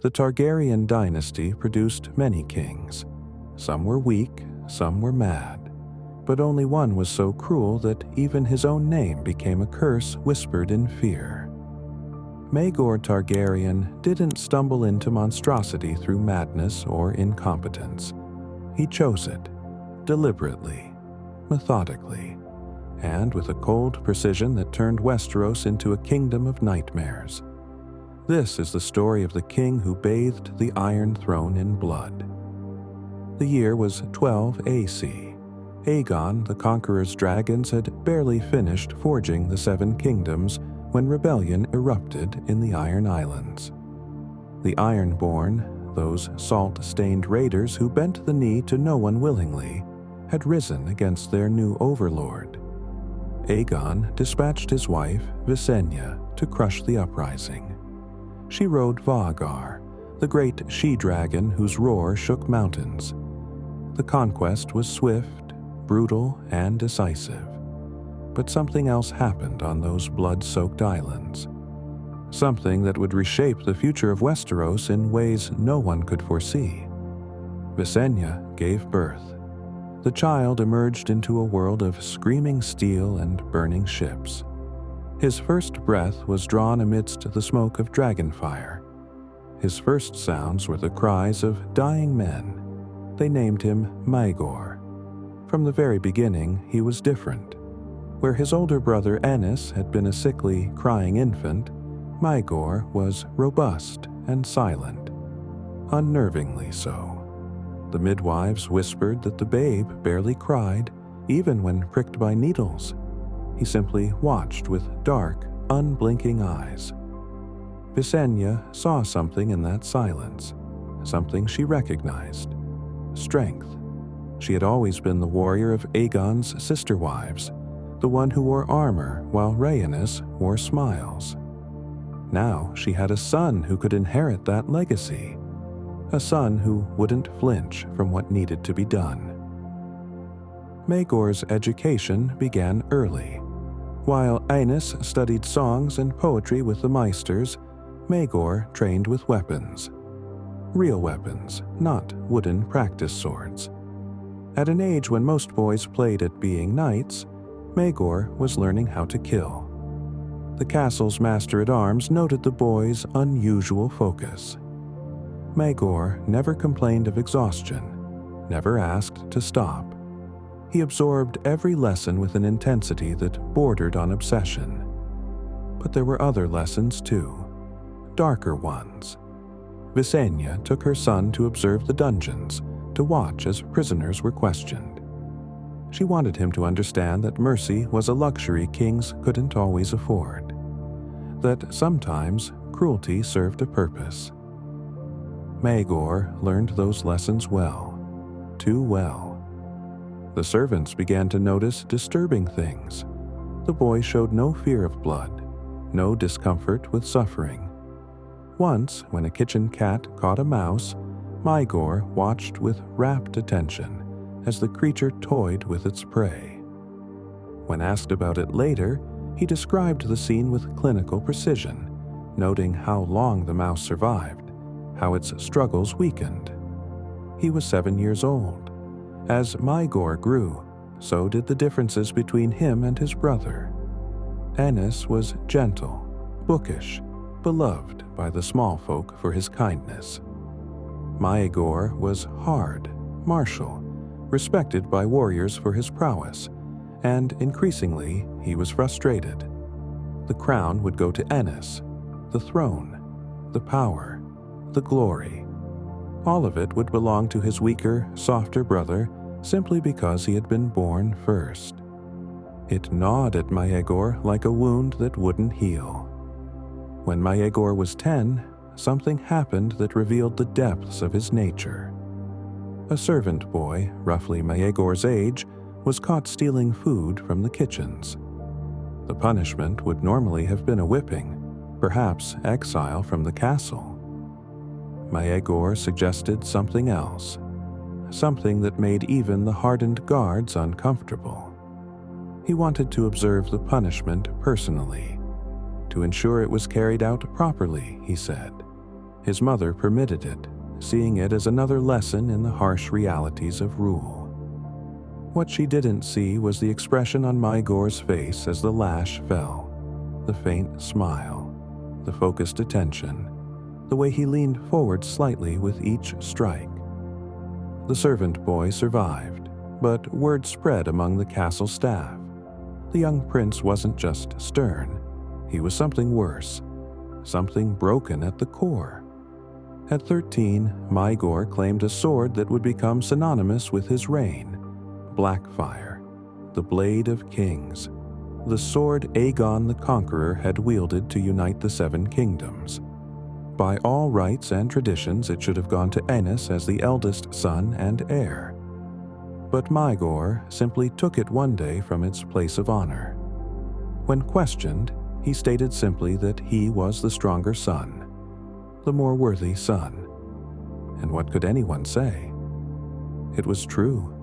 The Targaryen dynasty produced many kings. Some were weak, some were mad, but only one was so cruel that even his own name became a curse whispered in fear. Maegor Targaryen didn't stumble into monstrosity through madness or incompetence. He chose it, deliberately, methodically, and with a cold precision that turned Westeros into a kingdom of nightmares. This is the story of the king who bathed the Iron Throne in blood. The year was 12 AC. Aegon, the Conqueror's dragons, had barely finished forging the Seven Kingdoms when rebellion erupted in the Iron Islands. The Ironborn, those salt-stained raiders who bent the knee to no one willingly, had risen against their new overlord. Aegon dispatched his wife, Visenya, to crush the uprising. She rode Vhagar, the great she-dragon whose roar shook mountains. The conquest was swift, brutal, and decisive. But something else happened on those blood-soaked islands. Something that would reshape the future of Westeros in ways no one could foresee. Visenya gave birth. The child emerged into a world of screaming steel and burning ships. His first breath was drawn amidst the smoke of dragonfire. His first sounds were the cries of dying men. They named him Maegor. From the very beginning, he was different. Where his older brother Aenys had been a sickly, crying infant, Maegor was robust and silent, unnervingly so. The midwives whispered that the babe barely cried, even when pricked by needles. He simply watched with dark, unblinking eyes. Visenya saw something in that silence, something she recognized. Strength. She had always been the warrior of Aegon's sister wives, the one who wore armor while Rhaenys wore smiles. Now she had a son who could inherit that legacy, a son who wouldn't flinch from what needed to be done. Maegor's education began early. While Aenys studied songs and poetry with the Maesters, Maegor trained with weapons. Real weapons, not wooden practice swords. At an age when most boys played at being knights, Maegor was learning how to kill. The castle's master-at-arms noted the boy's unusual focus. Maegor never complained of exhaustion, never asked to stop. He absorbed every lesson with an intensity that bordered on obsession. But there were other lessons too, darker ones. Visenya took her son to observe the dungeons, to watch as prisoners were questioned. She wanted him to understand that mercy was a luxury kings couldn't always afford, that sometimes cruelty served a purpose. Maegor learned those lessons well, too well. The servants began to notice disturbing things. The boy showed no fear of blood, no discomfort with suffering. Once, when a kitchen cat caught a mouse, Maegor watched with rapt attention as the creature toyed with its prey. When asked about it later, he described the scene with clinical precision, noting how long the mouse survived, how its struggles weakened. He was 7 years old. As Maegor grew, so did the differences between him and his brother. Aenys was gentle, bookish, beloved by the small folk for his kindness. Maegor was hard, martial, respected by warriors for his prowess, and increasingly he was frustrated. The crown would go to Aenys, the throne, the power, the glory. All of it would belong to his weaker, softer brother simply because he had been born first. It gnawed at Maegor like a wound that wouldn't heal. When Maegor was 10, something happened that revealed the depths of his nature. A servant boy, roughly Maegor's age, was caught stealing food from the kitchens. The punishment would normally have been a whipping, perhaps exile from the castle. Maegor suggested something else, something that made even the hardened guards uncomfortable. He wanted to observe the punishment personally, to ensure it was carried out properly, he said. His mother permitted it, seeing it as another lesson in the harsh realities of rule. What she didn't see was the expression on Maegor's face as the lash fell, the faint smile, the focused attention, the way he leaned forward slightly with each strike. The servant boy survived, but word spread among the castle staff. The young prince wasn't just stern, he was something worse, something broken at the core. At 13, Maegor claimed a sword that would become synonymous with his reign, Blackfire, the Blade of Kings, the sword Aegon the Conqueror had wielded to unite the Seven Kingdoms. By all rights and traditions, it should have gone to Aenys as the eldest son and heir. But Maegor simply took it one day from its place of honor. When questioned, he stated simply that he was the stronger son, the more worthy son. And what could anyone say? It was true.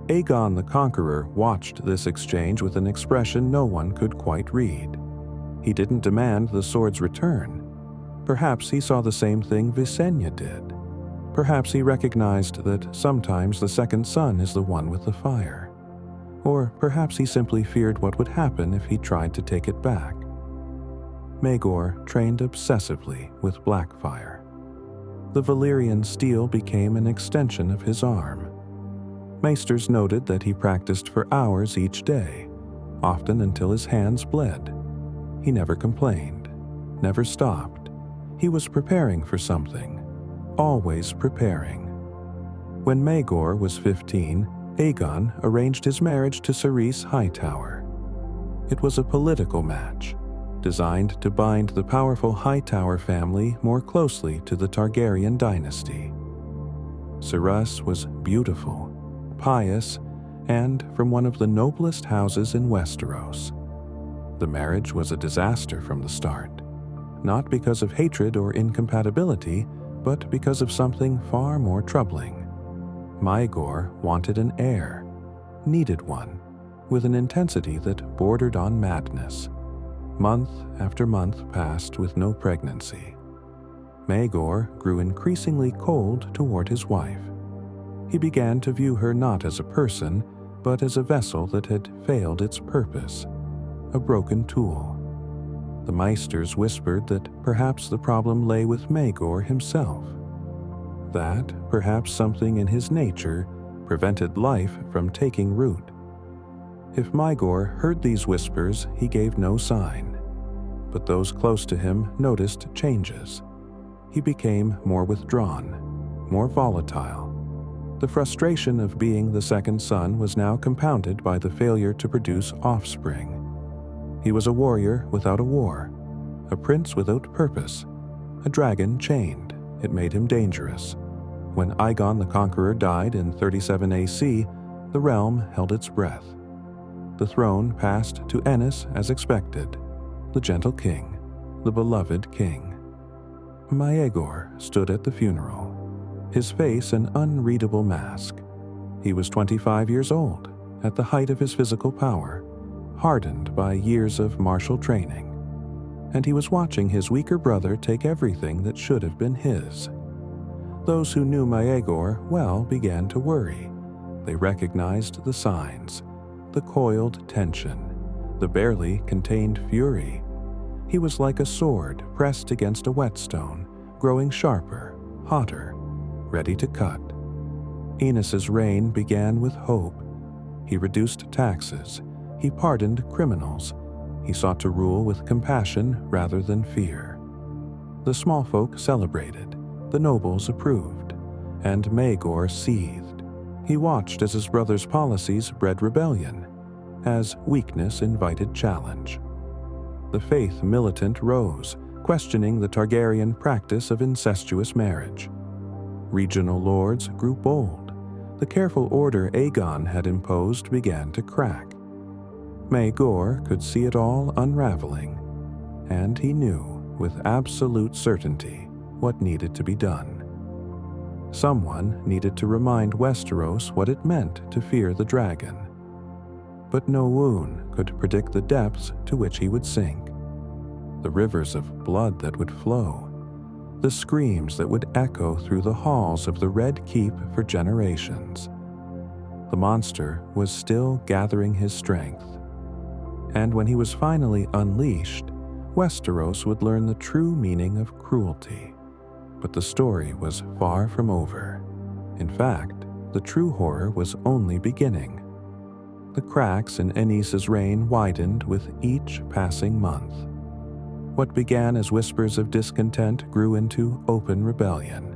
Aegon the Conqueror watched this exchange with an expression no one could quite read. He didn't demand the sword's return. Perhaps he saw the same thing Visenya did. Perhaps he recognized that sometimes the second son is the one with the fire. Or perhaps he simply feared what would happen if he tried to take it back. Maegor trained obsessively with Blackfire. The Valyrian steel became an extension of his arm. Maesters noted that he practiced for hours each day, often until his hands bled. He never complained, never stopped. He was preparing for something, always preparing. When Maegor was 15, Aegon arranged his marriage to Cerys Hightower. It was a political match, designed to bind the powerful Hightower family more closely to the Targaryen dynasty. Cerys was beautiful, pious, and from one of the noblest houses in Westeros. The marriage was a disaster from the start, not because of hatred or incompatibility, but because of something far more troubling. Maegor wanted an heir, needed one, with an intensity that bordered on madness. Month after month passed with no pregnancy. Maegor grew increasingly cold toward his wife. He began to view her not as a person, but as a vessel that had failed its purpose, a broken tool. The Maesters whispered that perhaps the problem lay with Maegor himself, that perhaps something in his nature prevented life from taking root. If Maegor heard these whispers, he gave no sign, but those close to him noticed changes. He became more withdrawn, more volatile. The frustration of being the second son was now compounded by the failure to produce offspring. He was a warrior without a war, a prince without purpose, a dragon chained. It made him dangerous. When Aegon the Conqueror died in 37 AC, the realm held its breath. The throne passed to Aenys as expected, the gentle king, the beloved king. Maegor stood at the funeral, his face an unreadable mask. He was 25 years old, at the height of his physical power, hardened by years of martial training, and he was watching his weaker brother take everything that should have been his. Those who knew Maegor well began to worry. They recognized the signs, the coiled tension, the barely contained fury. He was like a sword pressed against a whetstone, growing sharper, hotter, ready to cut. Aenys's reign began with hope. He reduced taxes. He pardoned criminals. He sought to rule with compassion rather than fear. The small folk celebrated. The nobles approved. And Maegor seethed. He watched as his brother's policies bred rebellion, as weakness invited challenge. The faith militant rose, questioning the Targaryen practice of incestuous marriage. Regional lords grew bold. The careful order Aegon had imposed began to crack. Maegor could see it all unraveling, and he knew with absolute certainty what needed to be done. Someone needed to remind Westeros what it meant to fear the dragon. But no wound could predict the depths to which he would sink, the rivers of blood that would flow, the screams that would echo through the halls of the Red Keep for generations. The monster was still gathering his strength, and when he was finally unleashed, Westeros would learn the true meaning of cruelty. But the story was far from over. In fact, the true horror was only beginning. The cracks in Aenys's reign widened with each passing month. What began as whispers of discontent grew into open rebellion.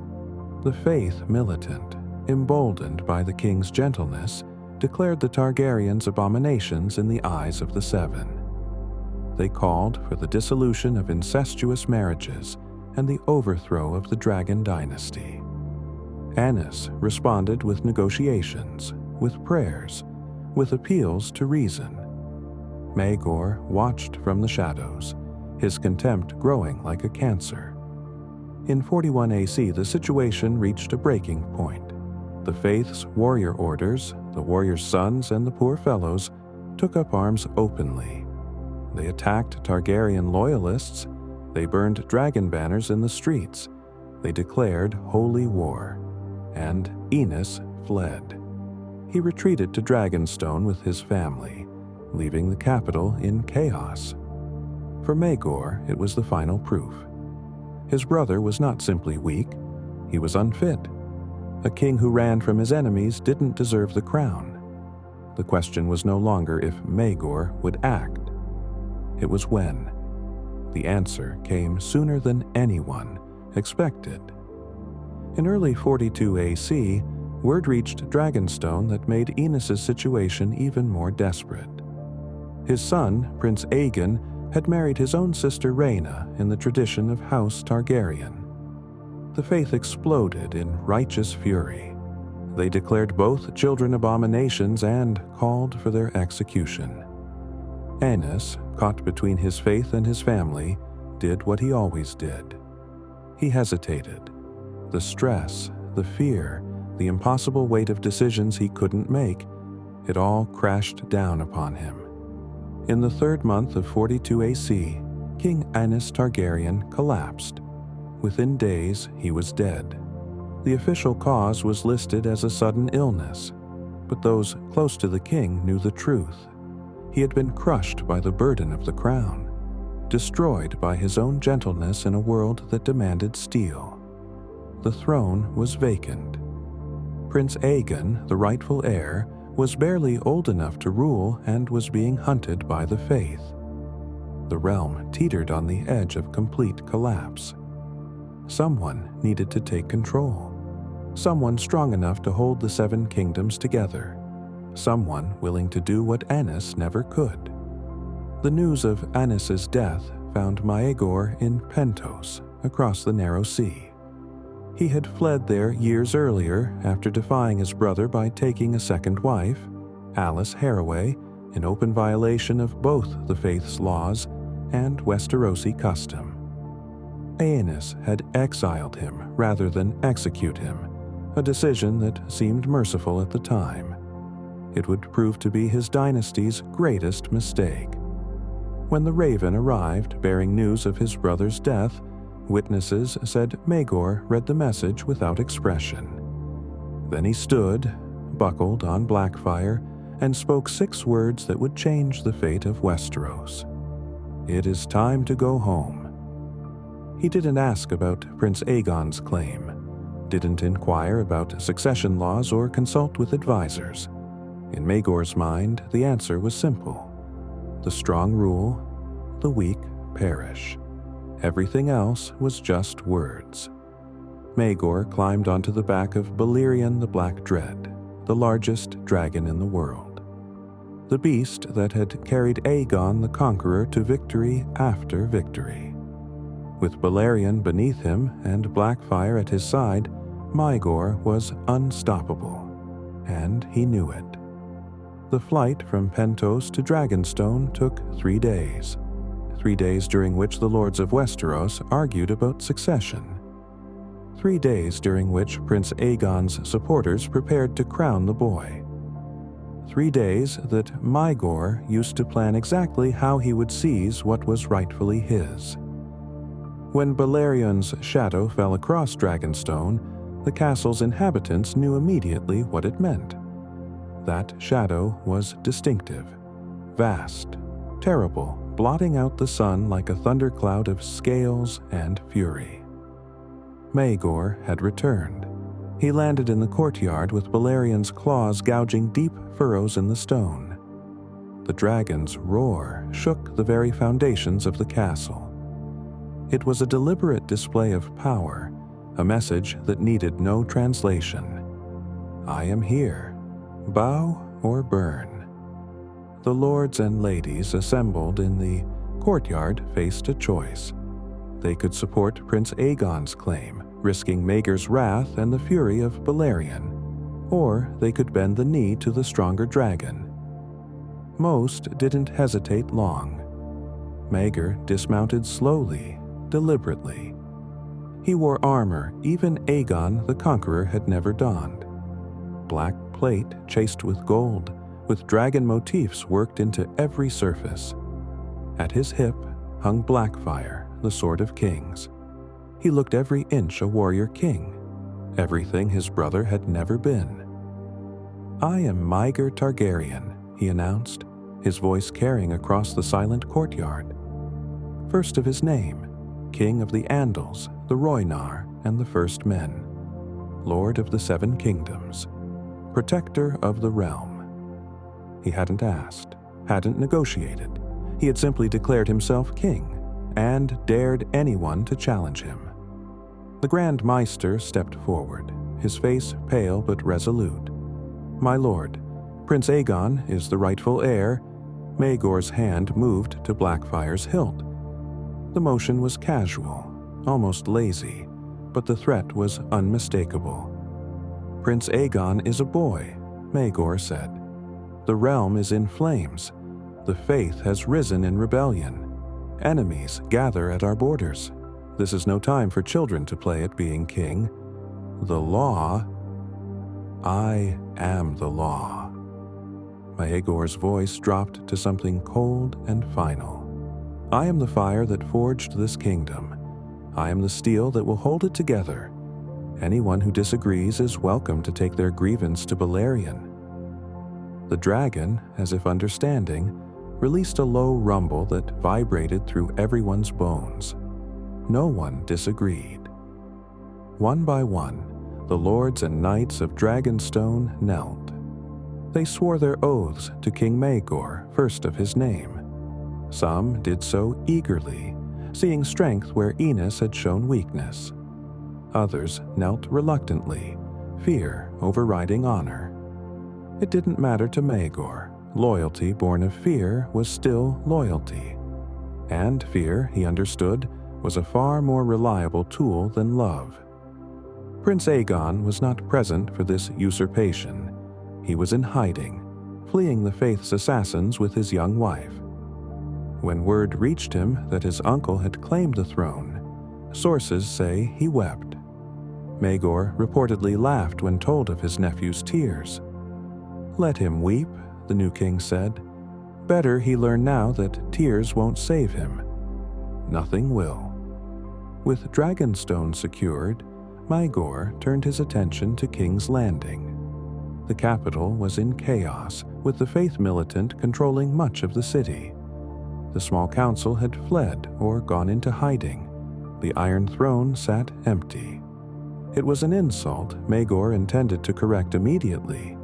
The Faith militant, emboldened by the king's gentleness, declared the Targaryens abominations in the eyes of the Seven. They called for the dissolution of incestuous marriages and the overthrow of the Dragon dynasty. Aenys responded with negotiations, with prayers, with appeals to reason. Maegor watched from the shadows, his contempt growing like a cancer. In 41 AC, the situation reached a breaking point. The Faith's warrior orders, the warriors' sons and the poor fellows, took up arms openly. They attacked Targaryen loyalists, they burned dragon banners in the streets, they declared holy war, and Aenys fled. He retreated to Dragonstone with his family, leaving the capital in chaos. For Maegor, it was the final proof. His brother was not simply weak, he was unfit. A king who ran from his enemies didn't deserve the crown. The question was no longer if Maegor would act. It was when. The answer came sooner than anyone expected. In early 42 AC, word reached Dragonstone that made Aenys's situation even more desperate. His son, Prince Aegon, had married his own sister Rhaena in the tradition of House Targaryen. The Faith exploded in righteous fury. They declared both children abominations and called for their execution. Aenys, caught between his faith and his family, did what he always did. He hesitated. The stress, the fear, the impossible weight of decisions he couldn't make, it all crashed down upon him. In the third month of 42 AC, King Aenys Targaryen collapsed. Within days, he was dead. The official cause was listed as a sudden illness, but those close to the king knew the truth. He had been crushed by the burden of the crown, destroyed by his own gentleness in a world that demanded steel. The throne was vacant. Prince Aegon, the rightful heir, was barely old enough to rule and was being hunted by the Faith. The realm teetered on the edge of complete collapse. Someone needed to take control. Someone strong enough to hold the Seven Kingdoms together. Someone willing to do what Aenys never could. The news of Aenys's death found Maegor in Pentos, across the Narrow Sea. He had fled there years earlier after defying his brother by taking a second wife, Alis Haraway, in open violation of both the Faith's laws and Westerosi custom. Aenys had exiled him rather than execute him, a decision that seemed merciful at the time. It would prove to be his dynasty's greatest mistake. When the Raven arrived bearing news of his brother's death, witnesses said Maegor read the message without expression. Then he stood, buckled on Blackfire, and spoke 6 words that would change the fate of Westeros. "It is time to go home." He didn't ask about Prince Aegon's claim, didn't inquire about succession laws or consult with advisors. In Maegor's mind, the answer was simple. The strong rule, the weak perish. Everything else was just words. Maegor climbed onto the back of Balerion the Black Dread, the largest dragon in the world. The beast that had carried Aegon the Conqueror to victory after victory. With Balerion beneath him and Blackfire at his side, Maegor was unstoppable, and he knew it. The flight from Pentos to Dragonstone took 3 days. 3 days during which the lords of Westeros argued about succession. 3 days during which Prince Aegon's supporters prepared to crown the boy. 3 days that Maegor used to plan exactly how he would seize what was rightfully his. When Balerion's shadow fell across Dragonstone, the castle's inhabitants knew immediately what it meant. That shadow was distinctive, vast, terrible, blotting out the sun like a thundercloud of scales and fury. Maegor had returned. He landed in the courtyard with Balerion's claws gouging deep furrows in the stone. The dragon's roar shook the very foundations of the castle. It was a deliberate display of power, a message that needed no translation. I am here. Bow or burn. The lords and ladies assembled in the courtyard faced a choice. They could support Prince Aegon's claim, risking Maegor's wrath and the fury of Balerion, or they could bend the knee to the stronger dragon. Most didn't hesitate long. Maegor dismounted slowly, deliberately. He wore armor even Aegon the Conqueror had never donned. Black plate chased with gold, with dragon motifs worked into every surface. At his hip hung Blackfire, the Sword of Kings. He looked every inch a warrior king, everything his brother had never been. I am Maegor Targaryen, he announced, his voice carrying across the silent courtyard. First of his name, King of the Andals, the Rhoynar, and the First Men, Lord of the Seven Kingdoms, Protector of the Realm. He hadn't asked, hadn't negotiated. He had simply declared himself king, and dared anyone to challenge him. The Grand Maester stepped forward, his face pale but resolute. My lord, Prince Aegon is the rightful heir. Maegor's hand moved to Blackfire's hilt. The motion was casual, almost lazy, but the threat was unmistakable. Prince Aegon is a boy, Maegor said. The realm is in flames. The faith has risen in rebellion. Enemies gather at our borders. This is no time for children to play at being king. The law. I am the law. Maegor's voice dropped to something cold and final. I am the fire that forged this kingdom. I am the steel that will hold it together. Anyone who disagrees is welcome to take their grievance to Balerion. The dragon, as if understanding, released a low rumble that vibrated through everyone's bones. No one disagreed. One by one, the lords and knights of Dragonstone knelt. They swore their oaths to King Maegor, first of his name. Some did so eagerly, seeing strength where Enos had shown weakness. Others knelt reluctantly, fear overriding honor. It didn't matter to Maegor. Loyalty born of fear was still loyalty. And fear, he understood, was a far more reliable tool than love. Prince Aegon was not present for this usurpation. He was in hiding, fleeing the faith's assassins with his young wife. When word reached him that his uncle had claimed the throne, sources say he wept. Maegor reportedly laughed when told of his nephew's tears. Let him weep, the new king said. Better he learn now that tears won't save him. Nothing will. With Dragonstone secured, Maegor turned his attention to King's Landing. The capital was in chaos, with the faith militant controlling much of the city. The small council had fled or gone into hiding. The Iron Throne sat empty. It was an insult Maegor intended to correct immediately.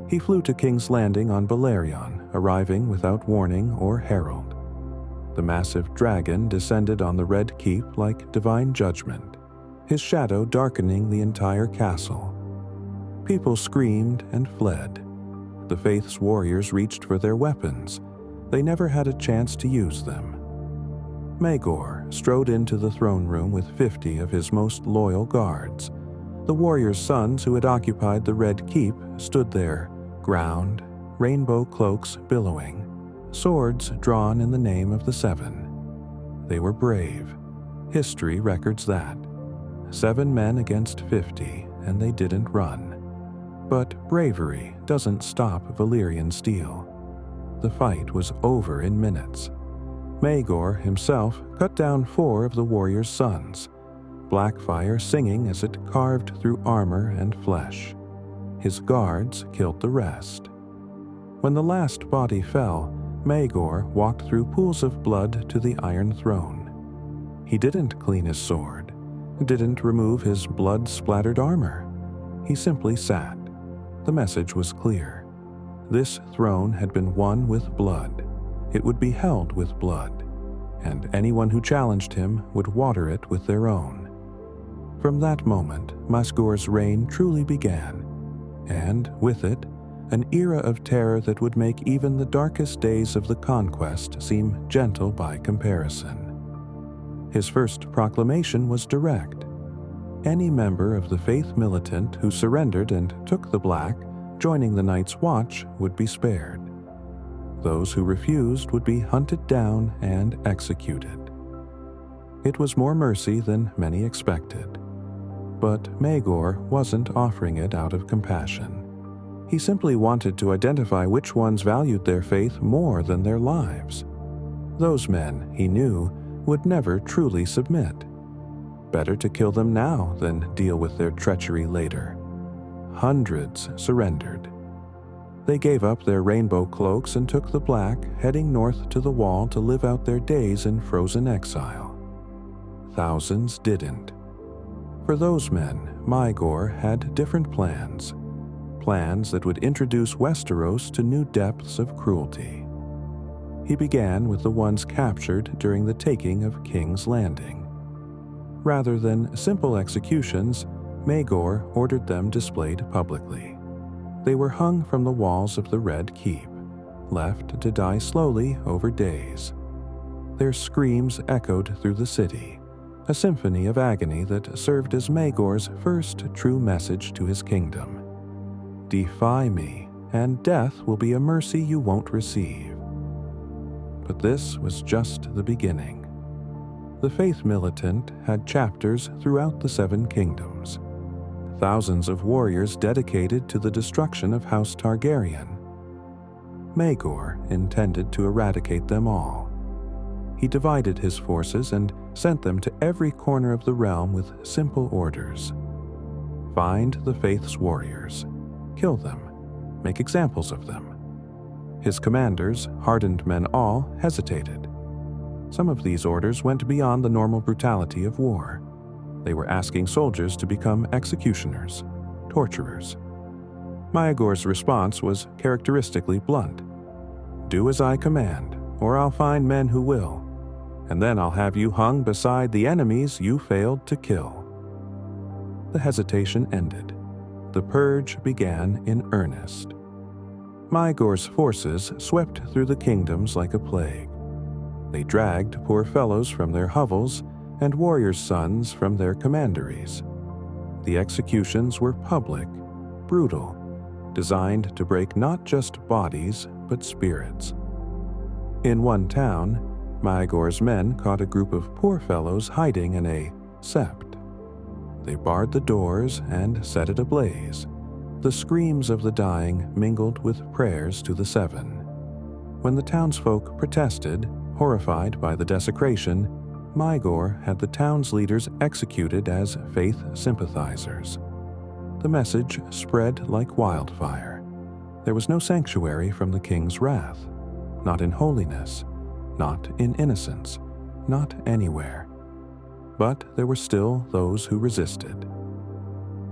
He flew to King's Landing on Balerion, arriving without warning or herald. The massive dragon descended on the Red Keep like divine judgment, his shadow darkening the entire castle. People screamed and fled. The faith's warriors reached for their weapons. They never had a chance to use them. Maegor strode into the throne room with 50 of his most loyal guards. The warriors' sons who had occupied the Red Keep stood there, ground, rainbow cloaks billowing, swords drawn in the name of the Seven. They were brave. History records that. 7 men against 50, and they didn't run. But bravery doesn't stop Valyrian steel. The fight was over in minutes. Maegor himself cut down 4 of the warriors' sons, Blackfire singing as it carved through armor and flesh. His guards killed the rest. When the last body fell, Maegor walked through pools of blood to the Iron Throne. He didn't clean his sword, didn't remove his blood-splattered armor. He simply sat. The message was clear. This throne had been won with blood. It would be held with blood, and anyone who challenged him would water it with their own. From that moment, Maegor's reign truly began, and with it, an era of terror that would make even the darkest days of the conquest seem gentle by comparison. His first proclamation was direct. Any member of the faith militant who surrendered and took the Black, joining the Night's Watch, would be spared. Those who refused would be hunted down and executed. It was more mercy than many expected. But Maegor wasn't offering it out of compassion. He simply wanted to identify which ones valued their faith more than their lives. Those men, he knew, would never truly submit. Better to kill them now than deal with their treachery later. Hundreds surrendered. They gave up their rainbow cloaks and took the Black, heading north to the Wall to live out their days in frozen exile. Thousands didn't. For those men, Maegor had different plans. Plans that would introduce Westeros to new depths of cruelty. He began with the ones captured during the taking of King's Landing. Rather than simple executions, Maegor ordered them displayed publicly. They were hung from the walls of the Red Keep, left to die slowly over days. Their screams echoed through the city, a symphony of agony that served as Maegor's first true message to his kingdom. Defy me, and death will be a mercy you won't receive. But this was just the beginning. The faith militant had chapters throughout the 7 kingdoms. Thousands of warriors dedicated to the destruction of House Targaryen. Maegor intended to eradicate them all. He divided his forces and sent them to every corner of the realm with simple orders. Find the faith's warriors. Kill them. Make examples of them. His commanders, hardened men all, hesitated. Some of these orders went beyond the normal brutality of war. They were asking soldiers to become executioners, torturers. Maegor's response was characteristically blunt. Do as I command, or I'll find men who will, and then I'll have you hung beside the enemies you failed to kill. The hesitation ended. The purge began in earnest. Maegor's forces swept through the kingdoms like a plague. They dragged poor fellows from their hovels and warriors' sons from their commanderies. The executions were public, brutal, designed to break not just bodies, but spirits. In one town, Maegor's men caught a group of poor fellows hiding in a sept. They barred the doors and set it ablaze. The screams of the dying mingled with prayers to the 7. When the townsfolk protested, horrified by the desecration, Maegor had the town's leaders executed as faith sympathizers. The message spread like wildfire. There was no sanctuary from the king's wrath, not in holiness, not in innocence, not anywhere. But there were still those who resisted.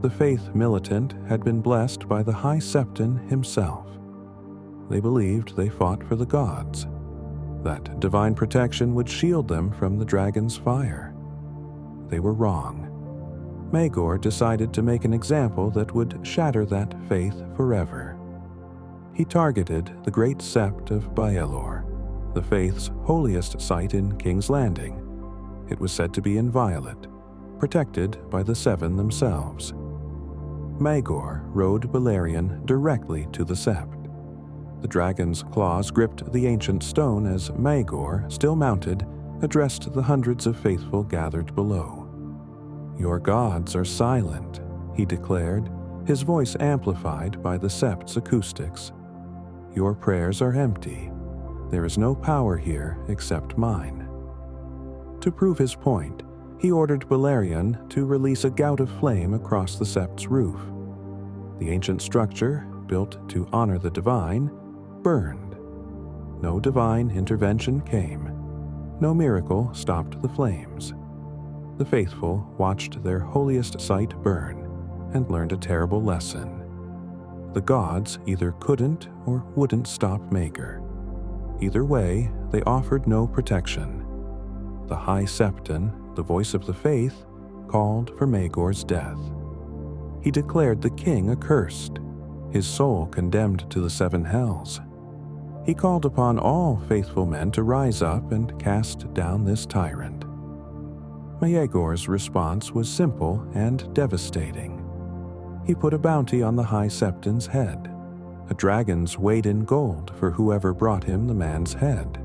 The faith militant had been blessed by the High Septon himself. They believed they fought for the gods, that divine protection would shield them from the dragon's fire. They were wrong. Maegor decided to make an example that would shatter that faith forever. He targeted the great sept of Baelor, the faith's holiest site in King's Landing. It was said to be inviolate, protected by the 7 themselves. Maegor rode Balerion directly to the sept. The dragon's claws gripped the ancient stone as Maegor, still mounted, addressed the hundreds of faithful gathered below. "Your gods are silent," he declared, his voice amplified by the sept's acoustics. "Your prayers are empty. "There is no power here except mine." To prove his point, he ordered Balerion to release a gout of flame across the sept's roof. The ancient structure, built to honor the divine, burned. No divine intervention came. No miracle stopped the flames. The faithful watched their holiest site burn and learned a terrible lesson. The gods either couldn't or wouldn't stop Maegor. Either way, they offered no protection. The High Septon, the voice of the faith, called for Maegor's death. He declared the king accursed, his soul condemned to the 7 hells. He called upon all faithful men to rise up and cast down this tyrant. Maegor's response was simple and devastating. He put a bounty on the High Septon's head, a dragon's weight in gold for whoever brought him the man's head.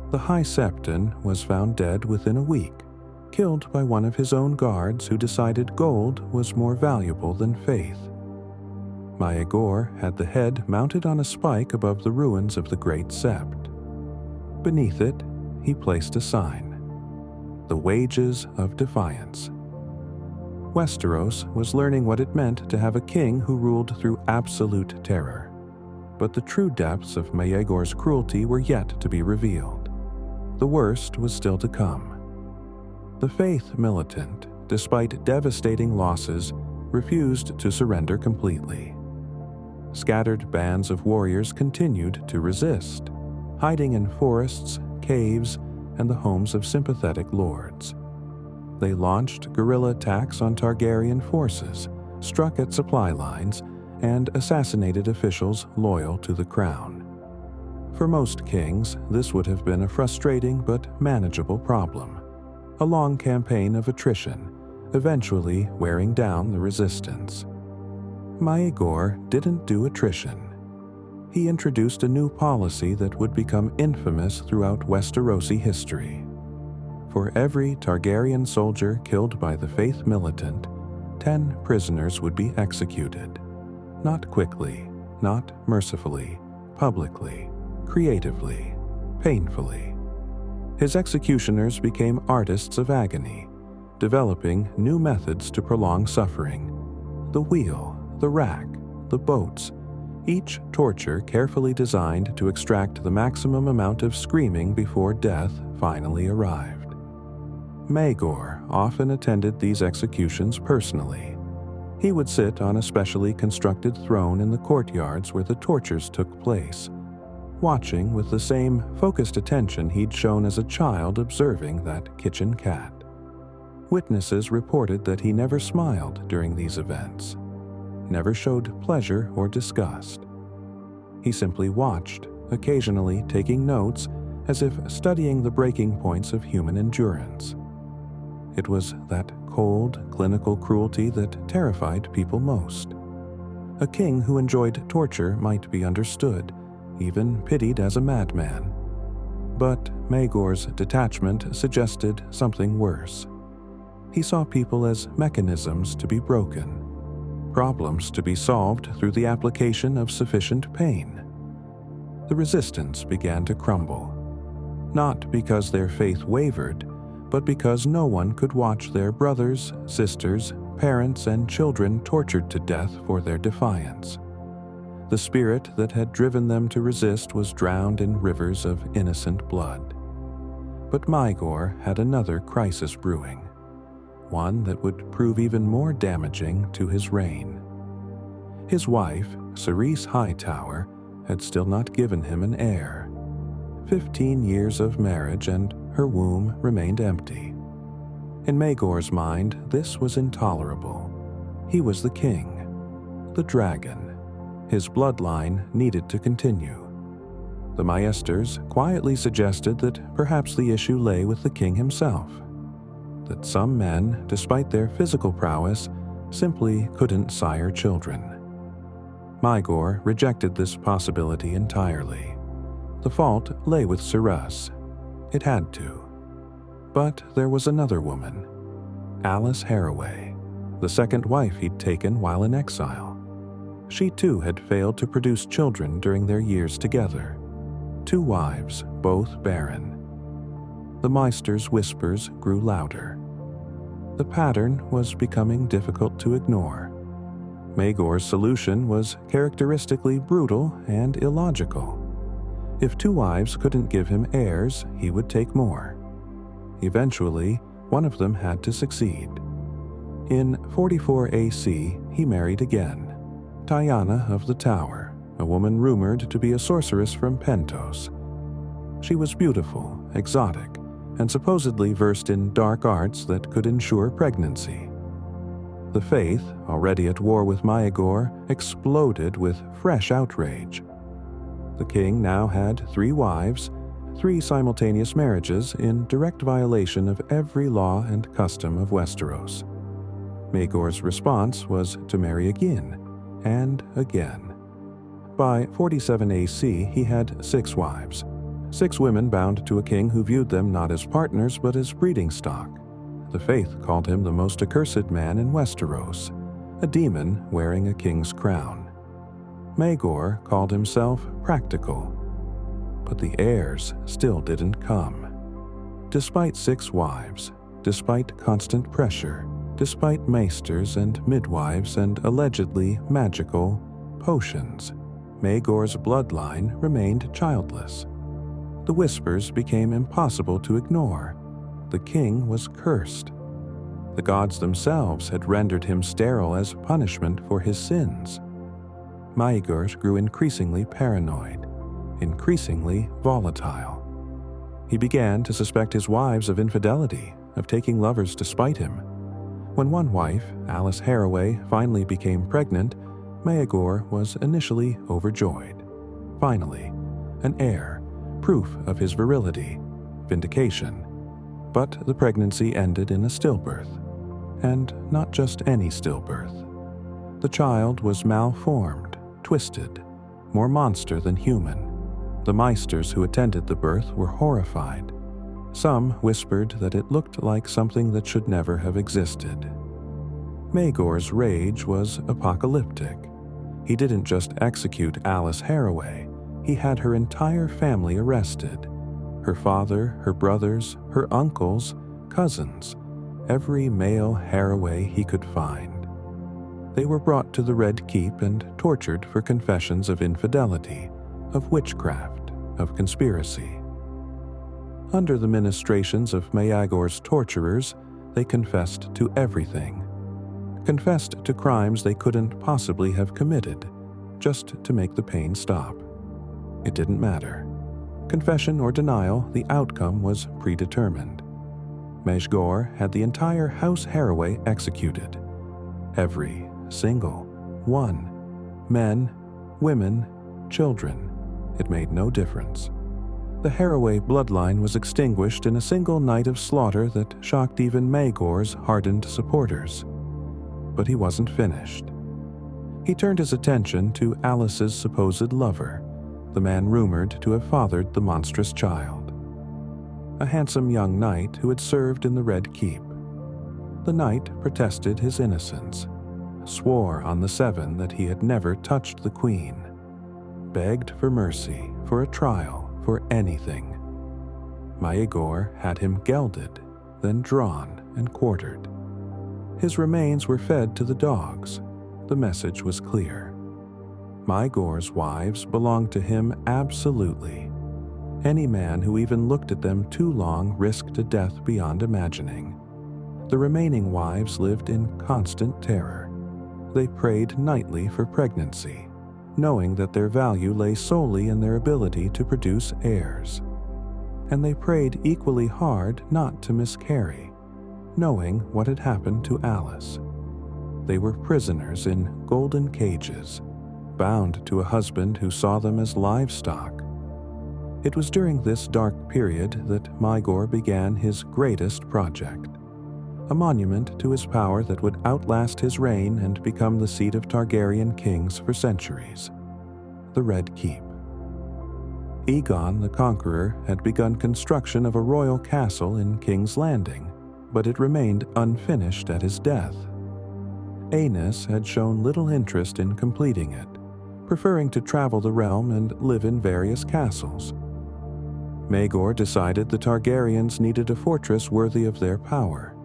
The High Septon was found dead within a week, killed by one of his own guards who decided gold was more valuable than faith. Maegor had the head mounted on a spike above the ruins of the Great Sept. Beneath it, he placed a sign: the wages of defiance. Westeros was learning what it meant to have a king who ruled through absolute terror. But the true depths of Maegor's cruelty were yet to be revealed. The worst was still to come. The Faith militant, despite devastating losses, refused to surrender completely. Scattered bands of warriors continued to resist, hiding in forests, caves, and the homes of sympathetic lords. They launched guerrilla attacks on Targaryen forces, struck at supply lines, and assassinated officials loyal to the crown. For most kings, this would have been a frustrating but manageable problem, a long campaign of attrition, eventually wearing down the resistance. Maegor didn't do attrition. He introduced a new policy that would become infamous throughout Westerosi history. For every Targaryen soldier killed by the Faith militant, 10 prisoners would be executed. Not quickly, not mercifully, publicly, creatively, painfully. His executioners became artists of agony, developing new methods to prolong suffering. The wheel, the rack, the boats, each torture carefully designed to extract the maximum amount of screaming before death finally arrived. Maegor often attended these executions personally. He would sit on a specially constructed throne in the courtyards where the tortures took place, watching with the same focused attention he'd shown as a child observing that kitchen cat. Witnesses reported that he never smiled during these events, never showed pleasure or disgust. He simply watched, occasionally taking notes as if studying the breaking points of human endurance. It was that cold, clinical cruelty that terrified people most. A king who enjoyed torture might be understood, even pitied as a madman. But Maegor's detachment suggested something worse. He saw people as mechanisms to be broken, problems to be solved through the application of sufficient pain. The resistance began to crumble, not because their faith wavered, but because no one could watch their brothers, sisters, parents, and children tortured to death for their defiance. The spirit that had driven them to resist was drowned in rivers of innocent blood. But Maegor had another crisis brewing, one that would prove even more damaging to his reign. His wife, Cerys Hightower, had still not given him an heir. 15 years of marriage and her womb remained empty. In Maegor's mind, this was intolerable. He was the king, the dragon. His bloodline needed to continue. The Maesters quietly suggested that perhaps the issue lay with the king himself, that some men, despite their physical prowess, simply couldn't sire children. Maegor rejected this possibility entirely. The fault lay with Cerys. It had to. But there was another woman, Alice Haraway, the second wife he'd taken while in exile. She too had failed to produce children during their years together. 2 wives, both barren. The Maester's whispers grew louder. The pattern was becoming difficult to ignore. Maegor's solution was characteristically brutal and illogical. If 2 wives couldn't give him heirs, he would take more. Eventually, one of them had to succeed. In 44 AC, he married again, Tyanna of the Tower, a woman rumored to be a sorceress from Pentos. She was beautiful, exotic, and supposedly versed in dark arts that could ensure pregnancy. The faith, already at war with Maegor, exploded with fresh outrage. The king now had 3 wives, 3 simultaneous marriages in direct violation of every law and custom of Westeros. Maegor's response was to marry again and again. By 47 AC, he had 6 wives, 6 women bound to a king who viewed them not as partners but as breeding stock. The faith called him the most accursed man in Westeros, a demon wearing a king's crown. Maegor called himself practical, but the heirs still didn't come. Despite 6 wives, despite constant pressure, despite maesters and midwives and allegedly magical potions, Maegor's bloodline remained childless. The whispers became impossible to ignore. The king was cursed. The gods themselves had rendered him sterile as punishment for his sins. Maegor grew increasingly paranoid, increasingly volatile. He began to suspect his wives of infidelity, of taking lovers to spite him. When one wife, Alice Haraway, finally became pregnant, Maegor was initially overjoyed. Finally, an heir, proof of his virility, vindication. But the pregnancy ended in a stillbirth. And not just any stillbirth. The child was malformed, twisted, more monster than human. The Maesters who attended the birth were horrified. Some whispered that it looked like something that should never have existed. Maegor's rage was apocalyptic. He didn't just execute Alice Haraway, he had her entire family arrested. Her father, her brothers, her uncles, cousins, every male Haraway he could find. They were brought to the Red Keep and tortured for confessions of infidelity, of witchcraft, of conspiracy. Under the ministrations of Maegor's torturers, they confessed to everything. Confessed to crimes they couldn't possibly have committed, just to make the pain stop. It didn't matter. Confession or denial, the outcome was predetermined. Maegor had the entire House Haraway executed. Every single one. Men, women, children. It made no difference. The Haraway bloodline was extinguished in a single night of slaughter that shocked even Maegor's hardened supporters. But he wasn't finished. He turned his attention to Alice's supposed lover, the man rumored to have fathered the monstrous child. A handsome young knight who had served in the Red Keep. The knight protested his innocence, swore on the 7 that he had never touched the queen, begged for mercy, for a trial, for anything. Maegor had him gelded, then drawn and quartered. His remains were fed to the dogs. The message was clear. Maegor's wives belonged to him absolutely. Any man who even looked at them too long risked a death beyond imagining. The remaining wives lived in constant terror. They prayed nightly for pregnancy, knowing that their value lay solely in their ability to produce heirs. And they prayed equally hard not to miscarry, knowing what had happened to Alice. They were prisoners in golden cages, bound to a husband who saw them as livestock. It was during this dark period that Maegor began his greatest project, a monument to his power that would outlast his reign and become the seat of Targaryen kings for centuries, the Red Keep. Aegon the Conqueror had begun construction of a royal castle in King's Landing, but it remained unfinished at his death. Aenys had shown little interest in completing it, preferring to travel the realm and live in various castles, Maegor decided the Targaryens needed a fortress worthy of their power.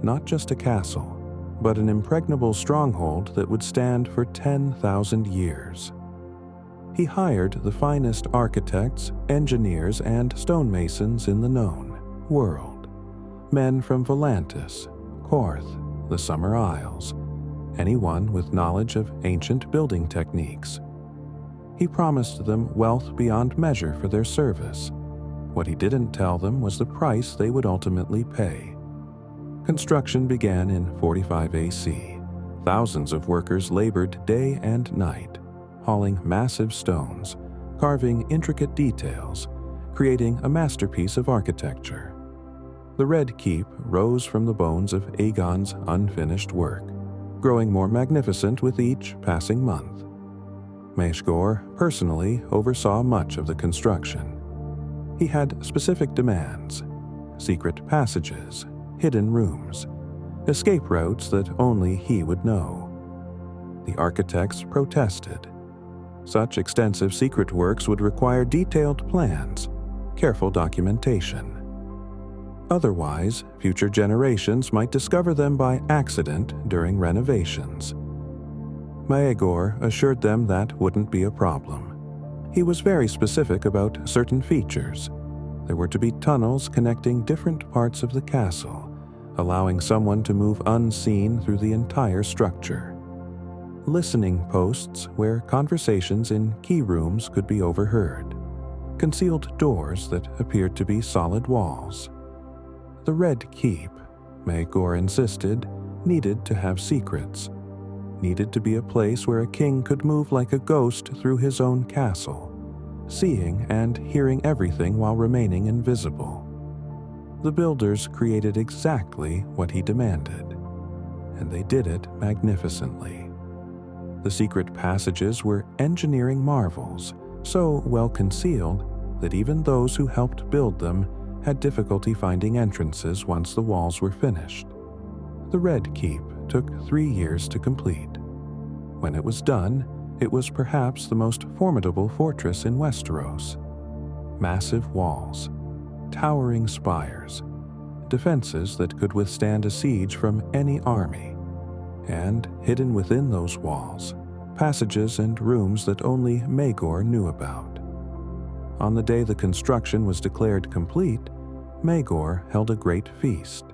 Not just a castle, but an impregnable stronghold that would stand for 10,000 years. He hired the finest architects, engineers, and stonemasons in the known world. Men from Volantis, Korth, the Summer Isles, anyone with knowledge of ancient building techniques. He promised them wealth beyond measure for their service. What he didn't tell them was the price they would ultimately pay. Construction began in 45 AC. Thousands of workers labored day and night, hauling massive stones, carving intricate details, creating a masterpiece of architecture. The Red Keep rose from the bones of Aegon's unfinished work, growing more magnificent with each passing month. Maegor personally oversaw much of the construction. He had specific demands: secret passages, hidden rooms, escape routes that only he would know. The architects protested. Such extensive secret works would require detailed plans, careful documentation. Otherwise, future generations might discover them by accident during renovations. Maegor assured them that wouldn't be a problem. He was very specific about certain features. There were to be tunnels connecting different parts of the castle, allowing someone to move unseen through the entire structure. Listening posts where conversations in key rooms could be overheard. Concealed doors that appeared to be solid walls. The Red Keep, Maegor insisted, needed to have secrets. Needed to be a place where a king could move like a ghost through his own castle, seeing and hearing everything while remaining invisible. The builders created exactly what he demanded, and they did it magnificently. The secret passages were engineering marvels, so well concealed that even those who helped build them had difficulty finding entrances once the walls were finished. The Red Keep took 3 years to complete. When it was done, it was perhaps the most formidable fortress in Westeros. Massive walls, towering spires, defenses that could withstand a siege from any army, and hidden within those walls, passages and rooms that only Maegor knew about. On the day the construction was declared complete, Maegor held a great feast.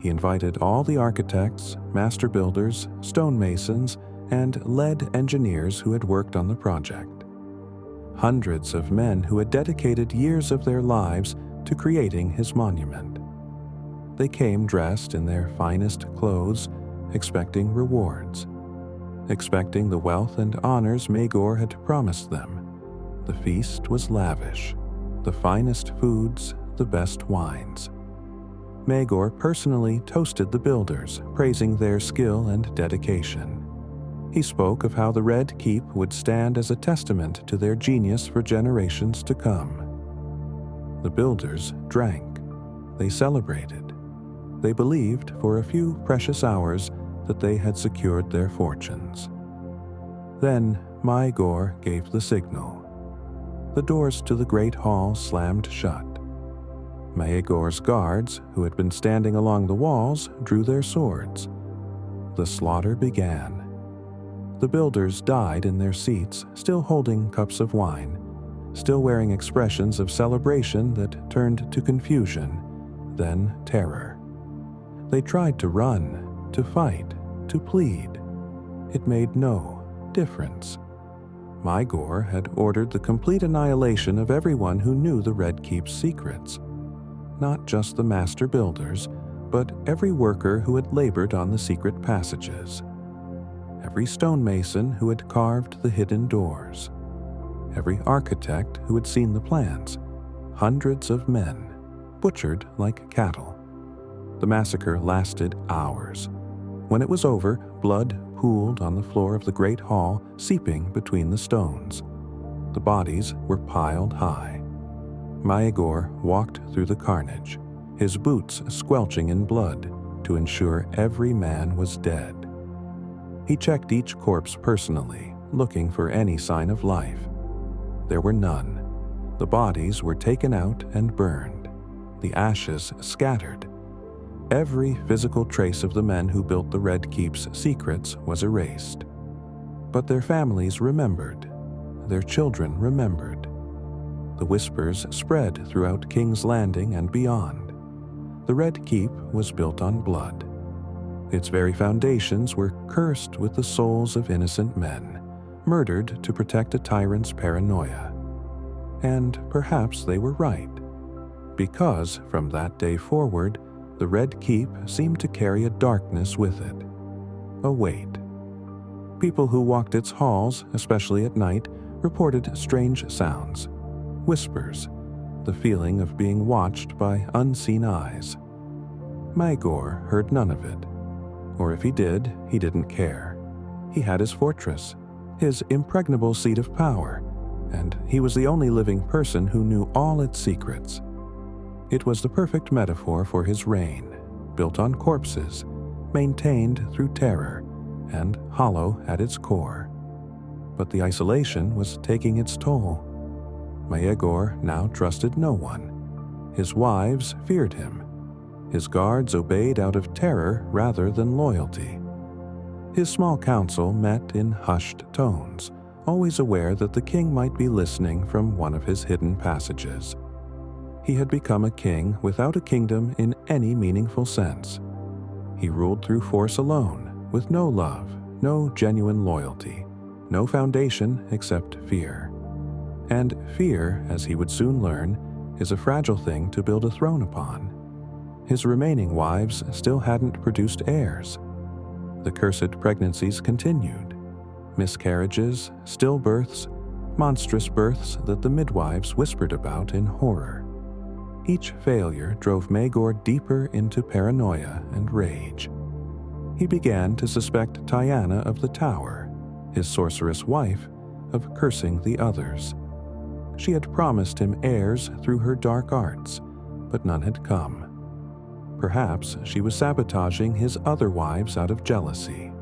He invited all the architects, master builders, stonemasons, and lead engineers who had worked on the project. Hundreds of men who had dedicated years of their lives to creating his monument. They came dressed in their finest clothes, expecting rewards, expecting the wealth and honors Maegor had promised them. The feast was lavish, the finest foods, the best wines. Maegor personally toasted the builders, praising their skill and dedication. He spoke of how the Red Keep would stand as a testament to their genius for generations to come. The builders drank. They celebrated. They believed for a few precious hours that they had secured their fortunes. Then Maegor gave the signal. The doors to the great hall slammed shut. Maegor's guards, who had been standing along the walls, drew their swords. The slaughter began. The builders died in their seats, still holding cups of wine, still wearing expressions of celebration that turned to confusion, then terror. They tried to run, to fight, to plead. It made no difference. Maegor had ordered the complete annihilation of everyone who knew the Red Keep's secrets. Not just the master builders, but every worker who had labored on the secret passages. Every stonemason who had carved the hidden doors. Every architect who had seen the plans. Hundreds of men, butchered like cattle. The massacre lasted hours. When it was over, blood pooled on the floor of the great hall, seeping between the stones. The bodies were piled high. Maegor walked through the carnage, his boots squelching in blood to ensure every man was dead. He checked each corpse personally, looking for any sign of life. There were none. The bodies were taken out and burned, the ashes scattered. Every physical trace of the men who built the Red Keep's secrets was erased. But their families remembered. Their children remembered. The whispers spread throughout King's Landing and beyond. The Red Keep was built on blood. Its very foundations were cursed with the souls of innocent men, murdered to protect a tyrant's paranoia. And perhaps they were right, because from that day forward, the Red Keep seemed to carry a darkness with it, a weight. People who walked its halls, especially at night, reported strange sounds, whispers, the feeling of being watched by unseen eyes. Maegor heard none of it, or if he did, he didn't care. He had his fortress, his impregnable seat of power, and he was the only living person who knew all its secrets. It was the perfect metaphor for his reign, built on corpses, maintained through terror, and hollow at its core. But the isolation was taking its toll. Maegor now trusted no one. His wives feared him. His guards obeyed out of terror rather than loyalty. His small council met in hushed tones, always aware that the king might be listening from one of his hidden passages. He had become a king without a kingdom in any meaningful sense. He ruled through force alone, with no love, no genuine loyalty, no foundation except fear. And fear, as he would soon learn, is a fragile thing to build a throne upon. His remaining wives still hadn't produced heirs. The cursed pregnancies continued. Miscarriages, stillbirths, monstrous births that the midwives whispered about in horror. Each failure drove Maegor deeper into paranoia and rage. He began to suspect Tyanna of the Tower, his sorceress wife, of cursing the others. She had promised him heirs through her dark arts, but none had come. Perhaps she was sabotaging his other wives out of jealousy.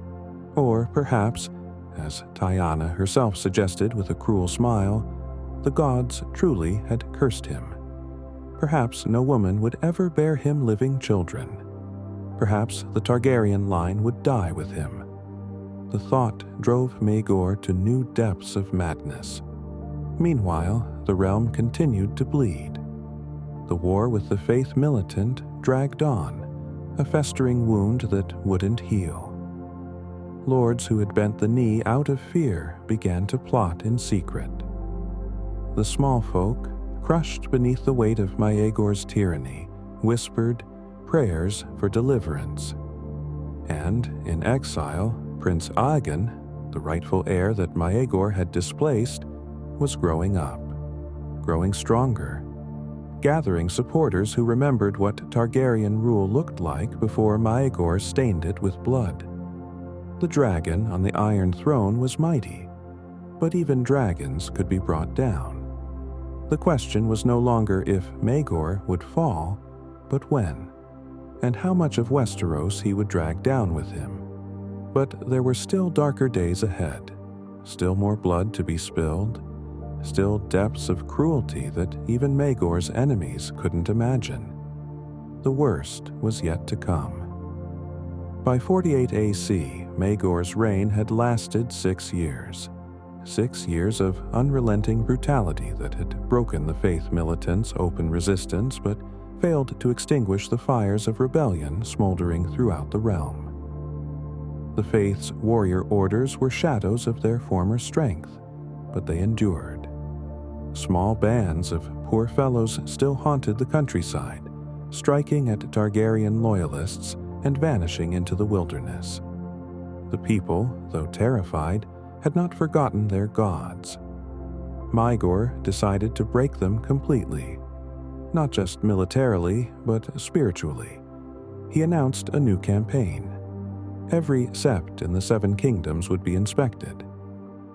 Or perhaps, as Tyanna herself suggested with a cruel smile, the gods truly had cursed him. Perhaps no woman would ever bear him living children. Perhaps the Targaryen line would die with him. The thought drove Maegor to new depths of madness. Meanwhile, the realm continued to bleed. The war with the Faith Militant dragged on, a festering wound that wouldn't heal. Lords who had bent the knee out of fear began to plot in secret. The small folk, crushed beneath the weight of Maegor's tyranny, whispered prayers for deliverance. And, in exile, Prince Aegon, the rightful heir that Maegor had displaced, was growing up, growing stronger, gathering supporters who remembered what Targaryen rule looked like before Maegor stained it with blood. The dragon on the Iron Throne was mighty, but even dragons could be brought down. The question was no longer if Maegor would fall, but when, and how much of Westeros he would drag down with him. But there were still darker days ahead, still more blood to be spilled, still depths of cruelty that even Maegor's enemies couldn't imagine. The worst was yet to come. By 48 AC, Maegor's reign had lasted 6 years. 6 years of unrelenting brutality that had broken the Faith Militants' open resistance but failed to extinguish the fires of rebellion smoldering throughout the realm. The Faith's warrior orders were shadows of their former strength, but they endured. Small bands of poor fellows still haunted the countryside, striking at Targaryen loyalists and vanishing into the wilderness. The people, though terrified, had not forgotten their gods. Maegor decided to break them completely, not just militarily, but spiritually. He announced a new campaign. Every sept in the 7 kingdoms would be inspected.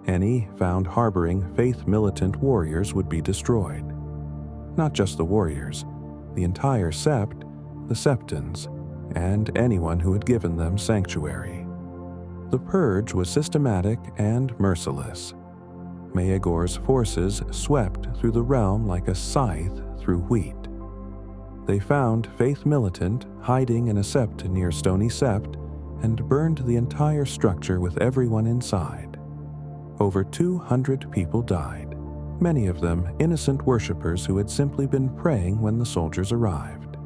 Any found harboring Faith Militant warriors would be destroyed. Not just the warriors, the entire sept, the septons, and anyone who had given them sanctuary. The purge was systematic and merciless. Maegor's forces swept through the realm like a scythe through wheat. They found Faith Militant hiding in a sept near Stony Sept and burned the entire structure with everyone inside. Over 200 people died, many of them innocent worshippers who had simply been praying when the soldiers arrived.